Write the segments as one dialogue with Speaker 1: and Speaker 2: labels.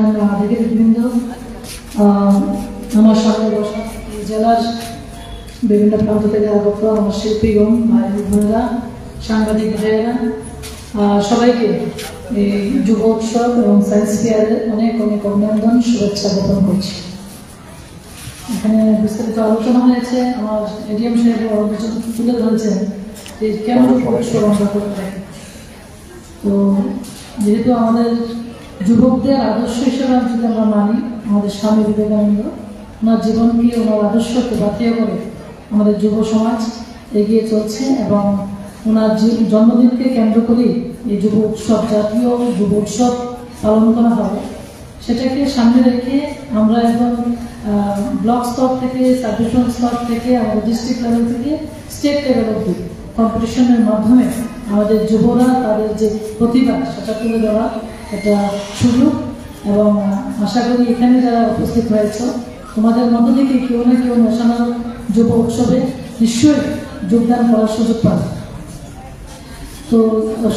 Speaker 1: সম্মানিত আধিকারিকবৃন্দ, আমার সামনে বসা জেলার বিভিন্ন প্রান্ত থেকে আগত আমার শিল্পীগণ, ভাই বোনেরা, সাংবাদিক ভাইয়েরা, সবাইকে এই যুব উৎসব এবং সায়েন্স ফেয়ারের অনেক অনেক অভিনন্দন, শুভেচ্ছা জ্ঞাপন করছি। এখানে বিস্তারিত আলোচনা হয়েছে। আমার এডিএম সাহেব তুলে ধরেছেন যে কেমন উৎসব আমরা করতে পারি। তো যেহেতু আমাদের যুবকদের আদর্শ হিসেবে যদি আমরা মানি, আমাদের স্বামী বিবেকানন্দ ওনার জীবনকে, ওনার আদর্শকে বাতিয়ে করে আমাদের যুব সমাজ এগিয়ে চলছে এবং ওনার জন্মদিনকে কেন্দ্র করেই এই যুব উৎসব, জাতীয় যুব উৎসব পালন করা হবে। সেটাকে সামনে রেখে আমরা এখন ব্লক স্তর থেকে, সাব ডিভিশন স্তর থেকে, আমাদের ডিস্ট্রিক্ট লেভেল থেকে স্টেট লেভেল অবধি কম্পিটিশনের মাধ্যমে আমাদের যুবরা তাদের যে প্রতিভা সেটা তুলে দেওয়া একটা সুযোগ। এবং আশা করি এখানে যারা উপস্থিত হয়েছে তোমাদের মধ্য থেকে কেউ না কেউ ন্যাশনাল যুব উৎসবে নিশ্চয়ই যোগদান করার সুযোগ পাবে। তো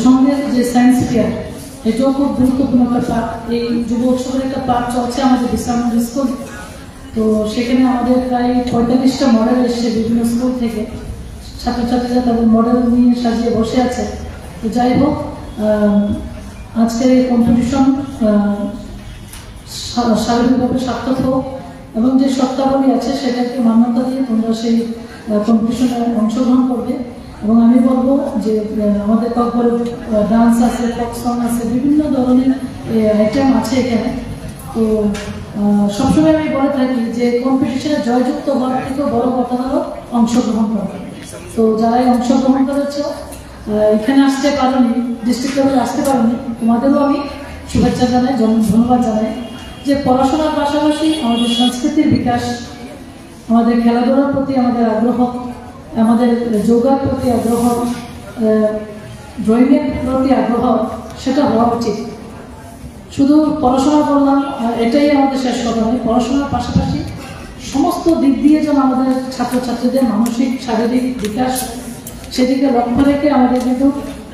Speaker 1: সঙ্গে যে সায়েন্স ফেয়ার, এটাও খুব গুরুত্বপূর্ণ একটা পার্ট। এই যুব উৎসবের একটা পার্ট চলছে আমাদের বিশ্রাম স্কুল। তো সেখানে আমাদের প্রায় 45টা মডেল এসছে বিভিন্ন স্কুল থেকে। ছাত্রছাত্রীরা তাদের মডেল নিয়ে সাজিয়ে বসে আছে। তো যাই হোক, আজকের এই কম্পিটিশন শারীরিকভাবে সার্থক হোক এবং যে শর্তাবলী আছে সেটাকে মান্যতা দিয়ে তোমরা সেই কম্পিটিশনে অংশগ্রহণ করবে। এবং আমি বলবো যে আমাদের তারপরে ডান্স আছে, ফোক সং আছে, বিভিন্ন ধরনের আইটেম আছে এখানে। তো সবসময় আমি বলে থাকি যে কম্পিটিশনে জয়যুক্ত হওয়ার থেকেও বড় কথা হলো অংশগ্রহণ করা। তো যারাই অংশগ্রহণ করেছ, এখানে আসতে পারোনি, ডিস্ট্রিক্ট লেভেলে আসতে পারোনি, তোমাদেরও আমি শুভেচ্ছা জানাই, ধন্যবাদ জানাই। যে পড়াশোনার পাশাপাশি আমাদের সংস্কৃতির বিকাশ, আমাদের খেলাধুলার প্রতি আমাদের আগ্রহ, আমাদের যোগার প্রতি আগ্রহ, ড্রয়িংয়ের প্রতি আগ্রহ, সেটা হওয়া উচিত। শুধু পড়াশোনা করলাম এটাই আমাদের শেষ কথা নয়। পড়াশোনার পাশাপাশি সমস্ত দিক দিয়ে যেন আমাদের ছাত্রছাত্রীদের মানসিক শারীরিক বিকাশ, সেদিকে লক্ষ্য রেখে আমাদের কিন্তু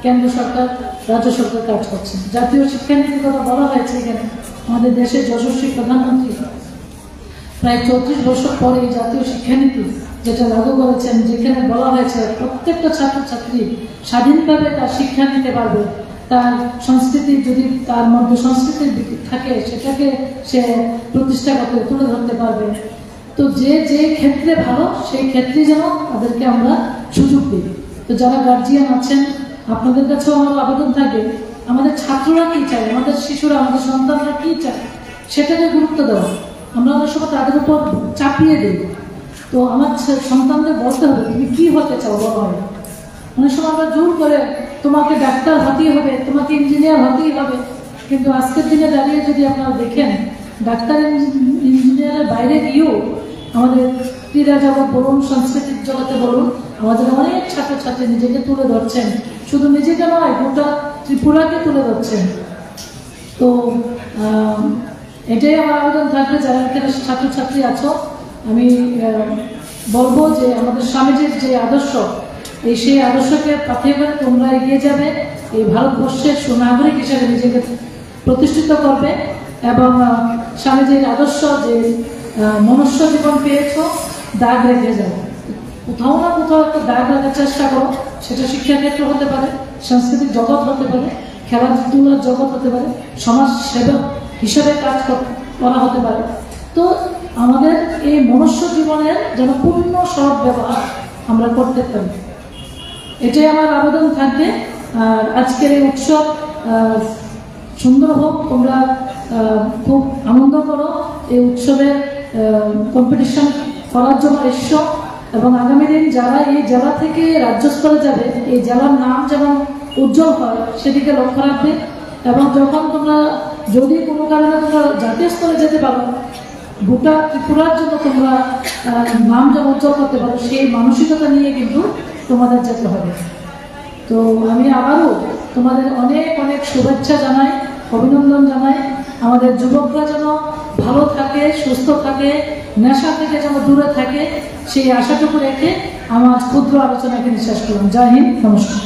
Speaker 1: কেন্দ্র সরকার, রাজ্য সরকার কাজ করছে। জাতীয় শিক্ষানীতির কথা বলা হয়েছে এখানে। আমাদের দেশের যশস্বী প্রধানমন্ত্রী প্রায় 34 বছর পরে এই জাতীয় শিক্ষানীতি যেটা লাগু করেছেন, যেখানে বলা হয়েছে প্রত্যেকটা ছাত্রছাত্রী স্বাধীনভাবে তার শিক্ষা নিতে পারবে, তার সংস্কৃতি যদি তার মধ্যে সংস্কৃতির থাকে সেটাকে সে প্রতিষ্ঠা করতে, তুলে ধরতে পারবে। তো যে যে ক্ষেত্রে ভালো সেই ক্ষেত্রে যেন তাদেরকে আমরা সুযোগ দিই। তো যারা গার্জিয়ান আছেন, আপনাদের কাছেও আমার আবেদন থাকে, আমাদের ছাত্ররা কী চায়, আমাদের শিশুরা, আমাদের সন্তানরা কী চায় সেটাকে গুরুত্ব দেওয়া। আমরা অনেক সময় তাদের উপর চাপিয়ে দিই। তো আমার সন্তানদের বলতে হবে তুমি কী হতে চাও বড় হয়। অনেক সময় আমরা জোর করে তোমাকে ডাক্তার হতেই হবে, তোমাকে ইঞ্জিনিয়ার হতেই হবে। কিন্তু আজকের দিনে দাঁড়িয়ে যদি আপনারা দেখেন, ডাক্তার ইঞ্জিনিয়ারের বাইরে গিয়েও আমাদের ক্রীড়া জগৎ বলুন, সাংস্কৃতিক জগতে বলুন, আমাদের অনেক ছাত্রছাত্রী নিজেকে তুলে ধরছেন। শুধু নিজেকে নয়, গোটা ত্রিপুরাকে তুলে ধরছেন। তো এটাই আমার আবেদন থাকবে যারা এখানে ছাত্রছাত্রী আছো। আমি বলবো যে আমাদের স্বামীজির যে আদর্শ, সেই আদর্শকে পাথেয় করে তোমরা এগিয়ে যাবে, এই ভারতবর্ষের সুনাগরিক হিসেবে নিজেকে প্রতিষ্ঠিত করবে এবং স্বামীজির আদর্শ যে মনুষ্য জীবন পেয়েছ, দাগ রেখে যাবে। কোথাও না কোথাও একটা দাগ রাখার চেষ্টা করো। সেটা শিক্ষাক্ষেত্র হতে পারে, সাংস্কৃতিক জগৎ হতে পারে, খেলাধুলার জগৎ হতে পারে, সমাজ সেবা হিসাবে কাজ করা হতে পারে। তো আমাদের এই মনুষ্য জীবনের যেন পূর্ণ সৎ ব্যবহার আমরা করতে পারি, এটাই আমার আবেদন থাকবে। আর আজকের এই উৎসব সুন্দর হোক, তোমরা খুব আনন্দ করো। এই উৎসবে কম্পিটিশন করার জন্য এসছো এবং আগামী দিন যারা এই জেলা থেকে রাজ্য স্তরে যাবে, এই জেলার নাম যেন উজ্জ্বল হয় সেদিকে লক্ষ্য রাখবে। এবং যখন তোমরা যদি কোনো কারণে তোমরা জাতীয় স্তরে যেতে পারো, গোটা ত্রিপুরার জন্য তোমরা নাম যেন উজ্জ্বল করতে পারো, সেই মানসিকতা নিয়ে কিন্তু তোমাদের যেতে হবে। তো আমি আবারও তোমাদের অনেক অনেক শুভেচ্ছা জানাই, অভিনন্দন জানাই। আমাদের যুবকরা যেন ভালো থাকে, সুস্থ থাকে, নেশা থেকে যেন দূরে থাকে, সেই আশাটুকু রেখে আমার ক্ষুদ্র আলোচনাকে শেষ করলাম। জয় হিন্দ, নমস্কার।